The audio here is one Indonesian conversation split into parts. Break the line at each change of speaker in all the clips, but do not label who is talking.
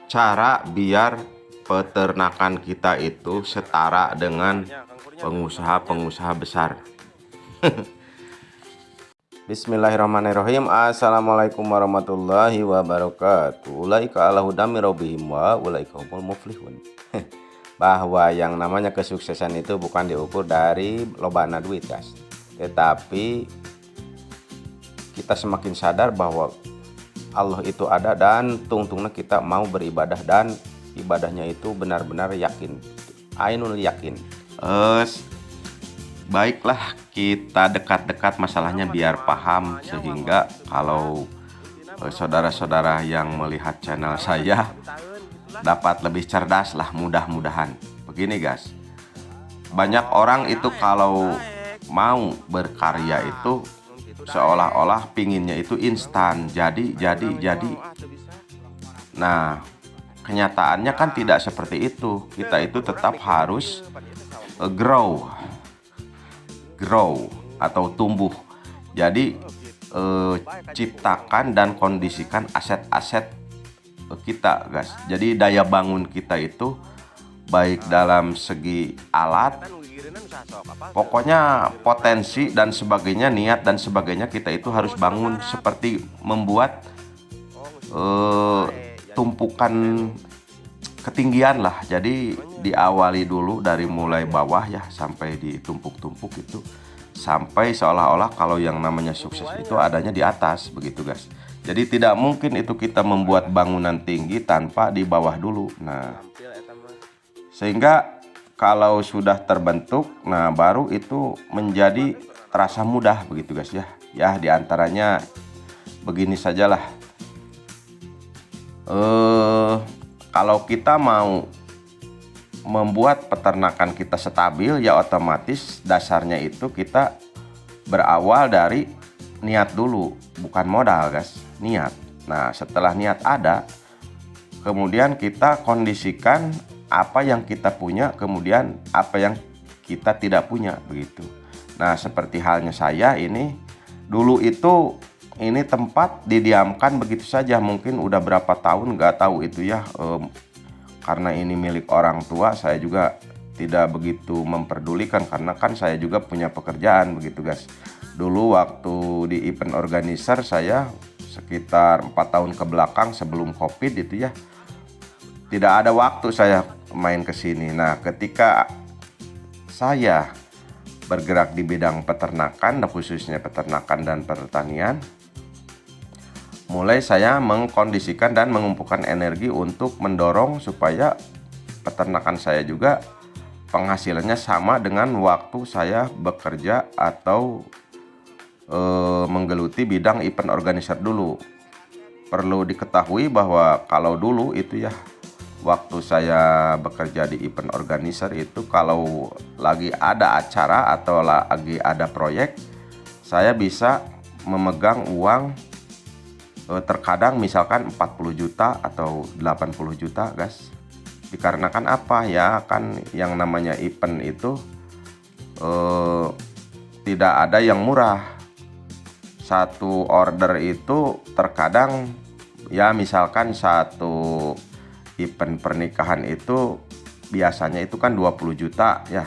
cara biar peternakan kita itu setara dengan pengusaha-pengusaha besar. Bismillahirrahmanirrahim. Assalamualaikum warahmatullahi wabarakatuh. Ulaika ala hudam min rabbihim wa ulaika humul muflihun. Bahwa yang namanya kesuksesan itu bukan diukur dari lobana duit, guys. Tetapi kita semakin sadar bahwa Allah itu ada dan tungtungnya kita mau beribadah dan ibadahnya itu benar-benar yakin, ainul yakin. Baiklah, kita dekat-dekat masalahnya biar paham, sehingga kalau saudara-saudara yang melihat channel saya dapat lebih cerdas lah, mudah-mudahan. Begini guys, banyak orang itu kalau mau berkarya itu seolah-olah pinginnya itu instan, jadi. Nah, kenyataannya kan tidak seperti itu. Kita itu tetap harus grow atau tumbuh. Jadi ciptakan dan kondisikan aset-aset kita, guys. Jadi daya bangun kita itu baik dalam segi alat, pokoknya potensi dan sebagainya, niat dan sebagainya, kita itu harus bangun seperti membuat tumpukan ketinggian lah. Jadi diawali dulu dari mulai bawah ya sampai ditumpuk-tumpuk itu, sampai seolah-olah kalau yang namanya sukses itu adanya di atas, begitu guys. Jadi tidak mungkin itu kita membuat bangunan tinggi tanpa di bawah dulu. Nah, sehingga kalau sudah terbentuk, nah baru itu menjadi terasa mudah, begitu guys ya. Ya, diantaranya begini sajalah. Kalau kita mau membuat peternakan kita stabil, ya otomatis dasarnya itu kita berawal dari niat dulu, bukan modal guys, niat. Nah, setelah niat ada, kemudian kita kondisikan apa yang kita punya, kemudian apa yang kita tidak punya, begitu. Nah, seperti halnya saya ini, dulu itu ini tempat didiamkan begitu saja, mungkin udah berapa tahun nggak tahu itu ya, karena ini milik orang tua, saya juga tidak begitu memperdulikan karena kan saya juga punya pekerjaan, begitu guys. Dulu waktu di event organizer saya sekitar 4 tahun ke belakang sebelum COVID itu ya, tidak ada waktu saya main ke sini. Nah, ketika saya bergerak di bidang peternakan, khususnya peternakan dan pertanian, mulai saya mengkondisikan dan mengumpulkan energi untuk mendorong supaya peternakan saya juga penghasilannya sama dengan waktu saya bekerja atau menggeluti bidang event organizer dulu. Perlu diketahui bahwa kalau dulu itu ya, waktu saya bekerja di event organizer itu, kalau lagi ada acara atau lagi ada proyek, saya bisa memegang uang terkadang misalkan 40 juta atau 80 juta guys. Dikarenakan apa ya, kan yang namanya event itu tidak ada yang murah. Satu order itu terkadang ya, misalkan satu event pernikahan itu biasanya itu kan 20 juta ya.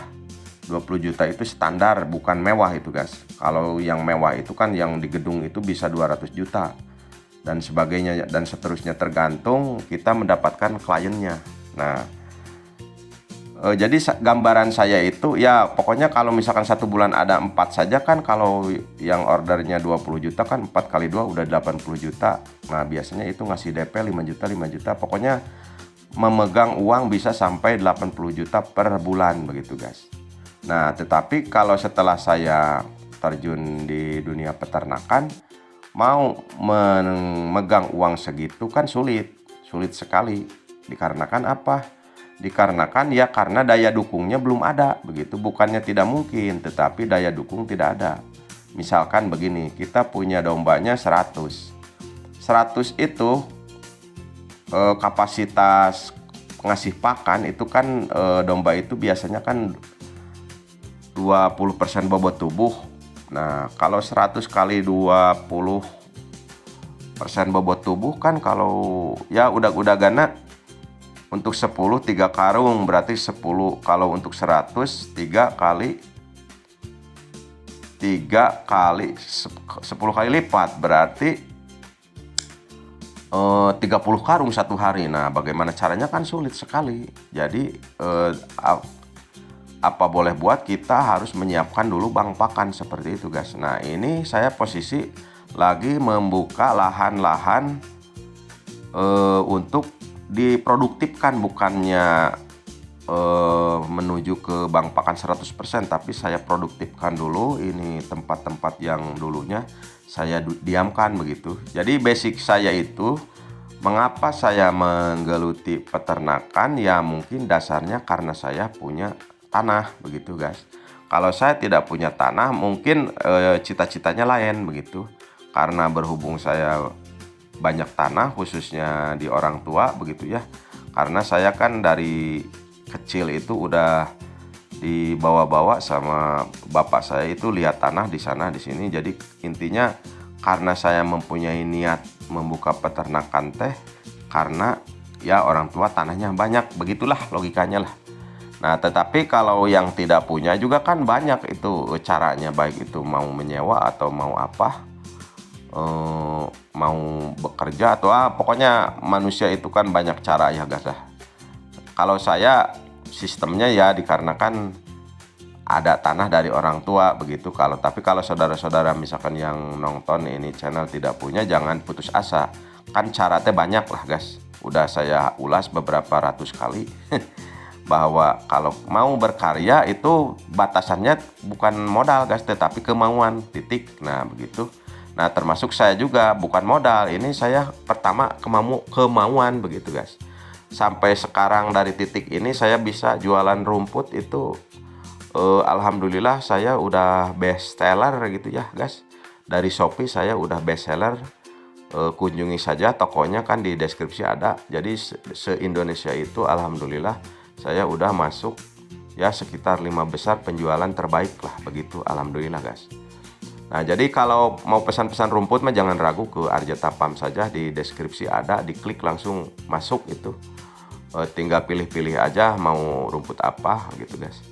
20 juta itu standar, bukan mewah itu guys. Kalau yang mewah itu kan yang di gedung itu bisa 200 juta dan sebagainya dan seterusnya, tergantung kita mendapatkan kliennya. Nah, jadi gambaran saya itu ya, pokoknya kalau misalkan satu bulan ada 4 saja kan, kalau yang ordernya 20 juta kan 4 kali 2 udah 80 juta. Nah, biasanya itu ngasih DP 5 juta 5 juta, pokoknya memegang uang bisa sampai 80 juta per bulan, begitu guys. Nah, tetapi kalau setelah saya terjun di dunia peternakan, mau memegang uang segitu kan sulit sekali. Dikarenakan apa? Dikarenakan ya karena daya dukungnya belum ada, begitu. Bukannya tidak mungkin, tetapi daya dukung tidak ada. Misalkan begini, kita punya dombanya 100 itu kapasitas ngasih pakan itu kan, domba itu biasanya kan 20% bobot tubuh. Nah, kalau 100 kali 20% bobot tubuh kan, kalau ya udah gana Untuk 10 3 karung berarti 10. Kalau untuk 100 3 kali 10 kali lipat berarti 30 karung satu hari. Nah, bagaimana caranya kan sulit sekali. Jadi apa boleh buat, kita harus menyiapkan dulu bank pakan seperti itu guys. Nah, ini saya posisi lagi membuka lahan-lahan untuk diproduktifkan, bukannya menuju ke bank pakan 100%, tapi saya produktifkan dulu ini tempat-tempat yang dulunya saya diamkan begitu. Jadi basic saya itu, mengapa saya menggeluti peternakan, ya mungkin dasarnya karena saya punya tanah begitu guys. Kalau saya tidak punya tanah, mungkin cita-citanya lain begitu. Karena berhubung saya banyak tanah, khususnya di orang tua begitu ya. Karena saya kan dari kecil itu udah dibawa-bawa sama bapak saya, itu lihat tanah di sana di sini. Jadi intinya karena saya mempunyai niat membuka peternakan teh, karena ya orang tua tanahnya banyak, begitulah logikanya lah. Nah, tetapi kalau yang tidak punya juga kan banyak itu caranya, baik itu mau menyewa atau mau apa, mau bekerja atau pokoknya manusia itu kan banyak cara ya guys. Kalau saya sistemnya ya dikarenakan ada tanah dari orang tua begitu. Tapi kalau saudara-saudara misalkan yang nonton ini channel tidak punya, jangan putus asa. Kan caranya banyak lah guys. Udah saya ulas beberapa ratus kali bahwa kalau mau berkarya itu batasannya bukan modal guys, tetapi kemauan, titik. Nah begitu. Nah termasuk saya juga bukan modal, ini saya pertama kemauan begitu guys. Sampai sekarang dari titik ini saya bisa jualan rumput itu alhamdulillah saya udah best seller gitu ya guys. Dari Shopee saya udah best seller. Kunjungi saja tokonya, kan di deskripsi ada. Jadi se-Indonesia itu alhamdulillah saya udah masuk ya sekitar 5 besar penjualan terbaik lah begitu, alhamdulillah guys. Nah jadi kalau mau pesan-pesan rumput mah jangan ragu, ke Arjeta Farm saja, di deskripsi ada, diklik langsung masuk itu. Tinggal pilih-pilih aja mau rumput apa gitu guys.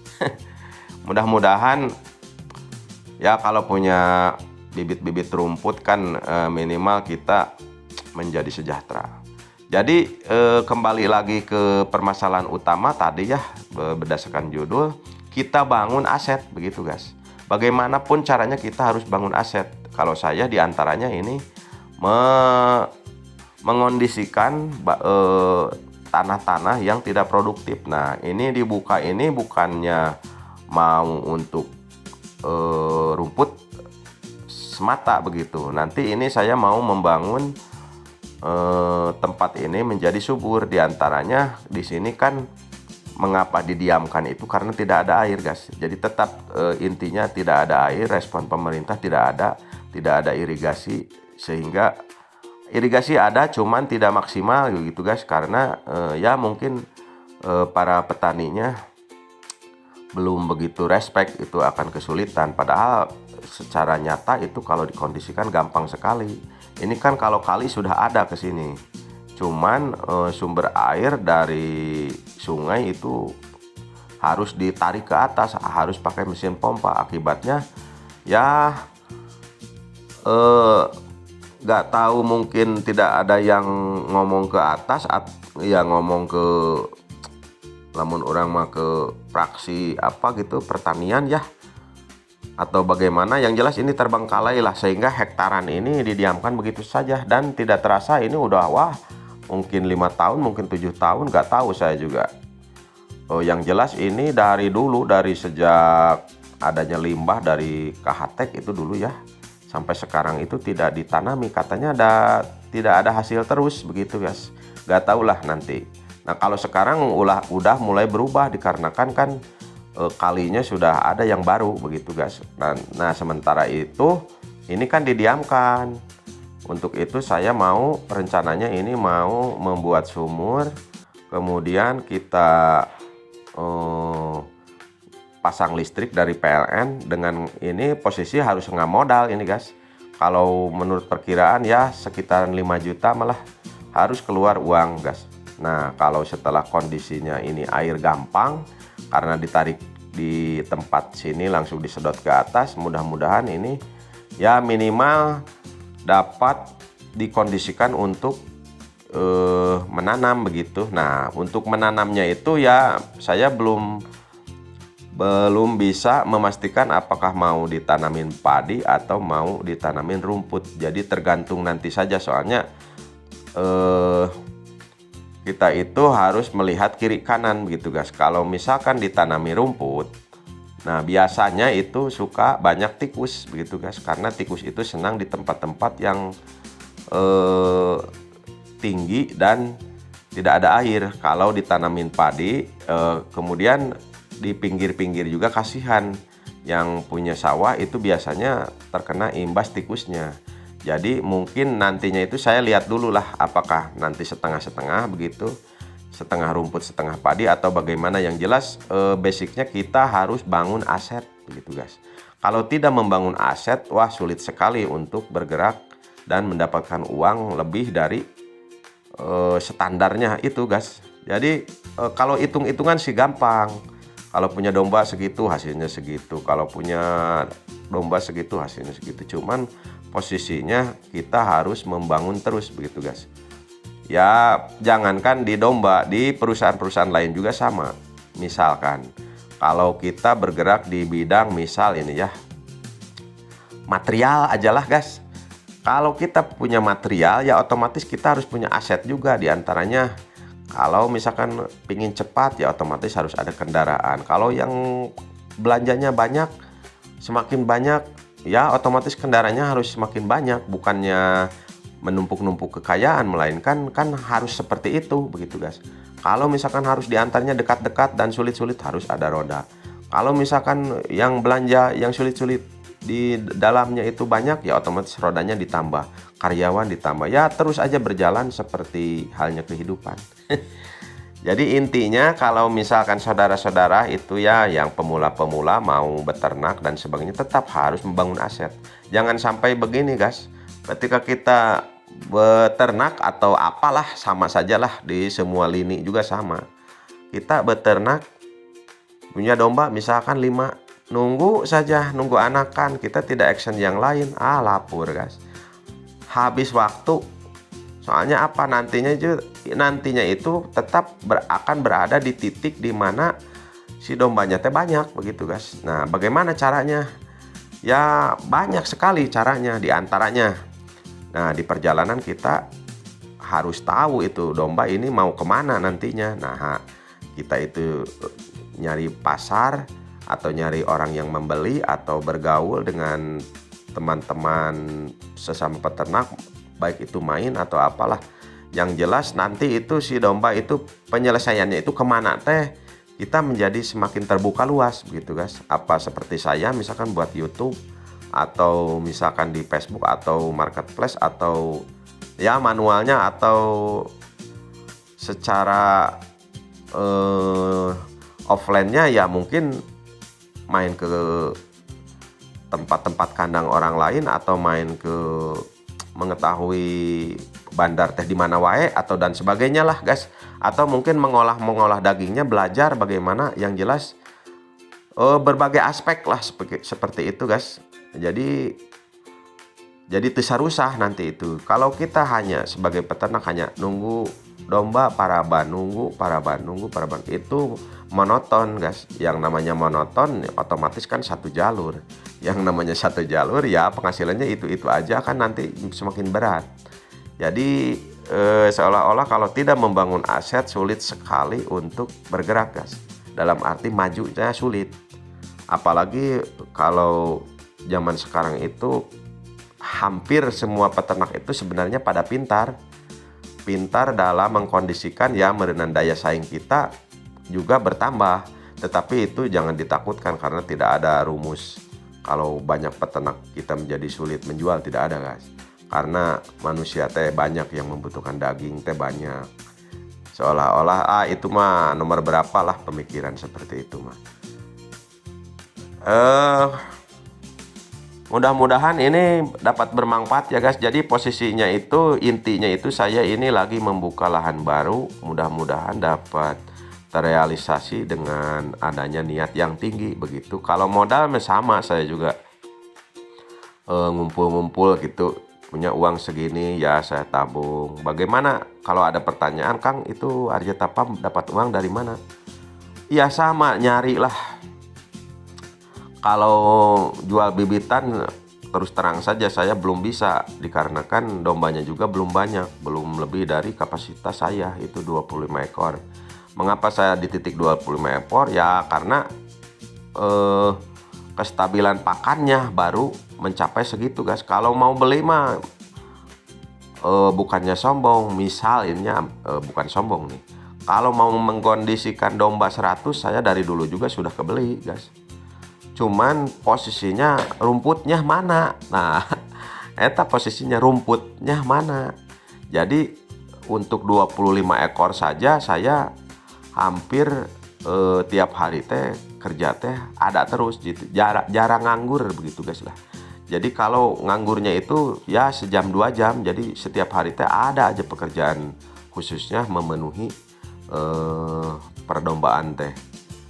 Mudah-mudahan ya kalau punya bibit-bibit rumput kan minimal kita menjadi sejahtera. Jadi kembali lagi ke permasalahan utama tadi ya, berdasarkan judul, kita bangun aset begitu guys. Bagaimanapun caranya kita harus bangun aset. Kalau saya diantaranya ini mengondisikan tanah-tanah yang tidak produktif. Nah ini dibuka ini bukannya mau untuk rumput semata begitu. Nanti ini saya mau membangun tempat ini menjadi subur. Diantaranya di sini kan mengapa didiamkan itu karena tidak ada air guys. Jadi tetap intinya tidak ada air, respon pemerintah tidak ada irigasi, sehingga irigasi ada cuman tidak maksimal gitu guys, karena ya mungkin para petaninya belum begitu respect, itu akan kesulitan. Padahal secara nyata itu kalau dikondisikan gampang sekali. Ini kan kalau kali sudah ada ke sini, cuman sumber air dari sungai itu harus ditarik ke atas, harus pakai mesin pompa. Akibatnya ya nggak tahu, mungkin tidak ada yang ngomong ke atas, ya ngomong ke lamun orang mah ke fraksi apa gitu pertanian ya, atau bagaimana. Yang jelas ini terbengkalai lah, sehingga hektaran ini didiamkan begitu saja, dan tidak terasa ini udah mungkin 5 tahun, mungkin 7 tahun, nggak tahu saya juga. Yang jelas ini dari dulu, dari sejak adanya limbah dari KHTEK itu dulu ya, sampai sekarang itu tidak ditanami, katanya tidak ada hasil terus begitu guys. Nggak tahu lah nanti. Nah kalau sekarang udah mulai berubah dikarenakan kan kalinya sudah ada yang baru begitu guys. Nah sementara itu ini kan didiamkan. Untuk itu saya mau rencananya ini mau membuat sumur, kemudian kita pasang listrik dari PLN. Dengan ini posisi harus nggak modal ini guys. Kalau menurut perkiraan ya sekitar 5 juta malah harus keluar uang guys. Nah, kalau setelah kondisinya ini air gampang karena ditarik di tempat sini langsung disedot ke atas, mudah-mudahan ini ya minimal dapat dikondisikan untuk menanam begitu. Nah, untuk menanamnya itu ya saya belum bisa memastikan apakah mau ditanamin padi atau mau ditanamin rumput. Jadi tergantung nanti saja, soalnya kita itu harus melihat kiri kanan begitu guys. Kalau misalkan ditanami rumput, nah biasanya itu suka banyak tikus begitu guys, karena tikus itu senang di tempat-tempat yang tinggi dan tidak ada air. Kalau ditanamin padi, kemudian di pinggir-pinggir juga kasihan, yang punya sawah itu biasanya terkena imbas tikusnya. Jadi mungkin nantinya itu saya lihat dulu lah, apakah nanti setengah-setengah begitu, setengah rumput setengah padi atau bagaimana. Yang jelas basicnya kita harus bangun aset begitu guys. Kalau tidak membangun aset, wah sulit sekali untuk bergerak dan mendapatkan uang lebih dari standarnya itu guys. Jadi kalau hitung-hitungan sih gampang. Kalau punya domba segitu hasilnya segitu, kalau punya domba segitu hasilnya segitu. Cuman posisinya kita harus membangun terus begitu guys. Ya jangankan di domba, di perusahaan-perusahaan lain juga sama. Misalkan kalau kita bergerak di bidang misal ini ya material aja lah guys. Kalau kita punya material ya otomatis kita harus punya aset juga. Diantaranya kalau misalkan pingin cepat ya otomatis harus ada kendaraan. Kalau yang belanjanya banyak, semakin banyak ya otomatis kendaraannya harus semakin banyak. Bukannya menumpuk-numpuk kekayaan, melainkan kan harus seperti itu begitu guys. Kalau misalkan harus diantarnya dekat-dekat dan sulit-sulit, harus ada roda. Kalau misalkan yang belanja yang sulit-sulit di dalamnya itu banyak, ya otomatis rodanya ditambah, karyawan ditambah, ya terus aja berjalan seperti halnya kehidupan. Jadi intinya kalau misalkan saudara-saudara itu ya yang pemula-pemula mau beternak dan sebagainya, tetap harus membangun aset. Jangan sampai begini guys, ketika kita beternak atau apalah, sama sajalah di semua lini juga sama. Kita beternak punya domba misalkan 5, nunggu saja, nunggu anakan, kita tidak action yang lain, lapur guys, habis waktu. Soalnya apa, nantinya itu tetap akan berada di titik dimana si dombanya teh banyak begitu guys. Nah bagaimana caranya? Ya banyak sekali caranya, diantaranya nah di perjalanan kita harus tahu itu domba ini mau kemana nantinya. Nah kita itu nyari pasar atau nyari orang yang membeli atau bergaul dengan teman-teman sesama peternak, baik itu main atau apalah. Yang jelas nanti itu si domba itu penyelesaiannya itu kemana teh, kita menjadi semakin terbuka luas begitu guys. Apa seperti saya misalkan buat YouTube atau misalkan di Facebook atau marketplace atau ya manualnya atau secara offline-nya ya mungkin main ke tempat-tempat kandang orang lain atau main ke mengetahui bandar teh di mana wae atau dan sebagainya lah guys, atau mungkin mengolah dagingnya, belajar bagaimana, yang jelas berbagai aspek lah seperti itu guys. Jadi tisarusah nanti itu kalau kita hanya sebagai peternak hanya nunggu domba paraban, nunggu paraban, itu monoton guys. Yang namanya monoton otomatis kan satu jalur. Yang namanya satu jalur ya penghasilannya itu aja, kan nanti semakin berat. Jadi seolah-olah kalau tidak membangun aset sulit sekali untuk bergerak guys. Dalam arti majunya sulit. Apalagi kalau zaman sekarang itu hampir semua peternak itu sebenarnya pada pintar dalam mengkondisikan ya merenan daya saing kita juga bertambah. Tetapi itu jangan ditakutkan karena tidak ada rumus kalau banyak peternak kita menjadi sulit menjual, tidak ada guys. Karena manusia teh banyak yang membutuhkan daging teh banyak. Seolah-olah itu mah nomor berapa lah pemikiran seperti itu mah. Mudah-mudahan ini dapat bermanfaat ya guys. Jadi posisinya itu, intinya itu saya ini lagi membuka lahan baru. Mudah-mudahan dapat terrealisasi dengan adanya niat yang tinggi begitu. Kalau modal sama, saya juga ngumpul-ngumpul gitu, punya uang segini ya saya tabung. Bagaimana kalau ada pertanyaan, Kang, itu Arja Tapam dapat uang dari mana? Ya sama, nyari lah. Kalau jual bibitan, terus terang saja saya belum bisa, dikarenakan dombanya juga belum banyak, belum lebih dari kapasitas saya itu 25 ekor. Mengapa saya di titik 25 ekor? Ya karena kestabilan pakannya baru mencapai segitu guys. Kalau mau beli mah bukannya sombong, misalnya bukan sombong nih. Kalau mau mengkondisikan domba 100, saya dari dulu juga sudah kebeli guys. Cuman posisinya rumputnya mana? Nah, eta posisinya rumputnya mana? Jadi untuk 25 ekor saja saya hampir tiap hari teh kerja teh ada terus gitu. Jarang nganggur begitu guys lah. Jadi kalau nganggurnya itu ya sejam 2 jam. Jadi setiap hari teh ada aja pekerjaan, khususnya memenuhi perdombaan teh.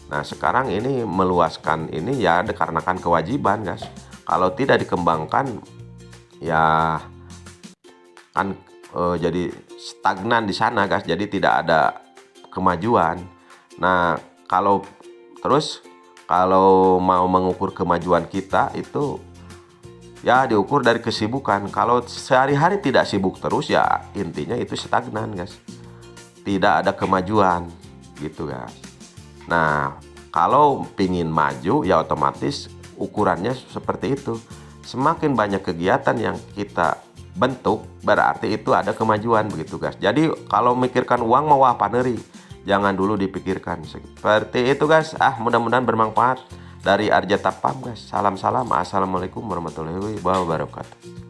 Nah sekarang ini meluaskan ini ya dikarenakan kewajiban guys. Kalau tidak dikembangkan ya kan jadi stagnan di sana guys. Jadi tidak ada kemajuan. Nah kalau mau mengukur kemajuan kita itu ya diukur dari kesibukan. Kalau sehari-hari tidak sibuk terus ya intinya itu stagnan guys. Tidak ada kemajuan gitu guys. Nah, kalau pingin maju ya otomatis ukurannya seperti itu. Semakin banyak kegiatan yang kita bentuk, berarti itu ada kemajuan begitu guys. Jadi kalau mikirkan uang mau apa neri, jangan dulu dipikirkan. Seperti itu guys. Mudah-mudahan bermanfaat. Dari Arja Tapam guys. Salam-salam. Assalamualaikum warahmatullahi wabarakatuh.